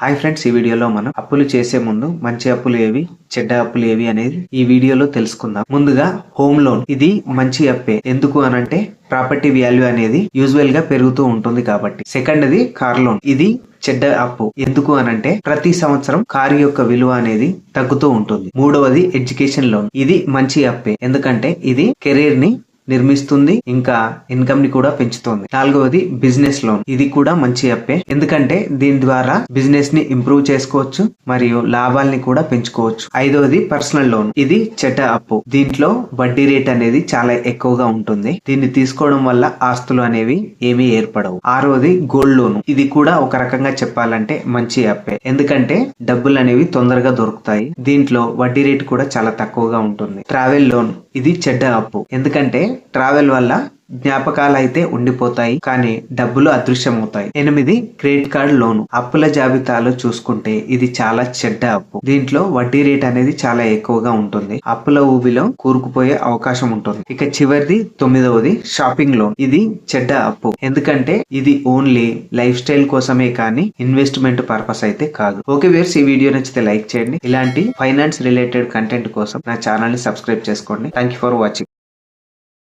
Hi friends, ఈ వీడియోలో మనం అప్పులు చేసే ముందు మంచి అప్పులు ఏవి, చెడ్డ అప్పులు ఏవి అనేది ఈ వీడియోలో తెలుసుకుందాం. ముందుగా హోమ్ లోన్, ఇది మంచి అప్పే. ఎందుకు అనంటే ప్రాపర్టీ వాల్యూ అనేది యూజువల్ గా పెరుగుతూ ఉంటుంది కాబట్టి. సెకండ్ది కార్ లోన్, ఇది చెడ్డ అప్పు. ఎందుకు అనంటే ప్రతి సంవత్సరం కారు యొక్క విలువ అనేది తగ్గుతూ ఉంటుంది. మూడవది ఎడ్యుకేషన్ లోన్, ఇది మంచి అప్పే. ఎందుకంటే ఇది కెరీర్ ని నిర్మిస్తుంది, ఇంకా ఇన్కమ్ ని కూడా పెంచుతుంది. నాలుగవది బిజినెస్ లోన్, ఇది కూడా మంచి అప్పే. ఎందుకంటే దీని ద్వారా బిజినెస్ ని ఇంప్రూవ్ చేసుకోవచ్చు మరియు లాభాలని కూడా పెంచుకోవచ్చు. ఐదవది పర్సనల్ లోన్, ఇది చెడ్డ అప్పు. దీంట్లో వడ్డీ రేట్ అనేది చాలా ఎక్కువగా ఉంటుంది. దీన్ని తీసుకోవడం వల్ల ఆస్తులు అనేవి ఏమీ ఏర్పడవు. ఆరవది గోల్డ్ లోన్, ఇది కూడా ఒక రకంగా చెప్పాలంటే మంచి అప్పే. ఎందుకంటే డబ్బులు అనేవి తొందరగా దొరుకుతాయి. దీంట్లో వడ్డీ రేట్ కూడా చాలా తక్కువగా ఉంటుంది. ట్రావెల్ లోన్, ఇది చెడ్డ అప్పు. ఎందుకంటే ట్రావెల్ వల్ల జ్ఞాపకాలు అయితే ఉండిపోతాయి, కానీ డబ్బులు అదృశ్యమవుతాయి. 8 క్రెడిట్ కార్డ్ లోను, అప్పుల జాబితాలో చూసుకుంటే ఇది చాలా చెడ్డ అప్పు. దీంట్లో వడ్డీ రేట్ అనేది చాలా ఎక్కువగా ఉంటుంది. అప్పుల ఊబిలో కూరుకుపోయే అవకాశం ఉంటుంది. ఇక చివరిది 9వది షాపింగ్ లోన్, ఇది చెడ్డ అప్పు. ఎందుకంటే ఇది ఓన్లీ లైఫ్ స్టైల్ కోసమే కానీ ఇన్వెస్ట్మెంట్ పర్పస్ అయితే కాదు. ఓకే వ్యూయర్స్, ఈ వీడియో నచ్చితే లైక్ చేయండి. ఇలాంటి ఫైనాన్స్ రిలేటెడ్ కంటెంట్ కోసం నా ఛానల్ ని సబ్స్క్రైబ్ చేసుకోండి. Thank you for watching.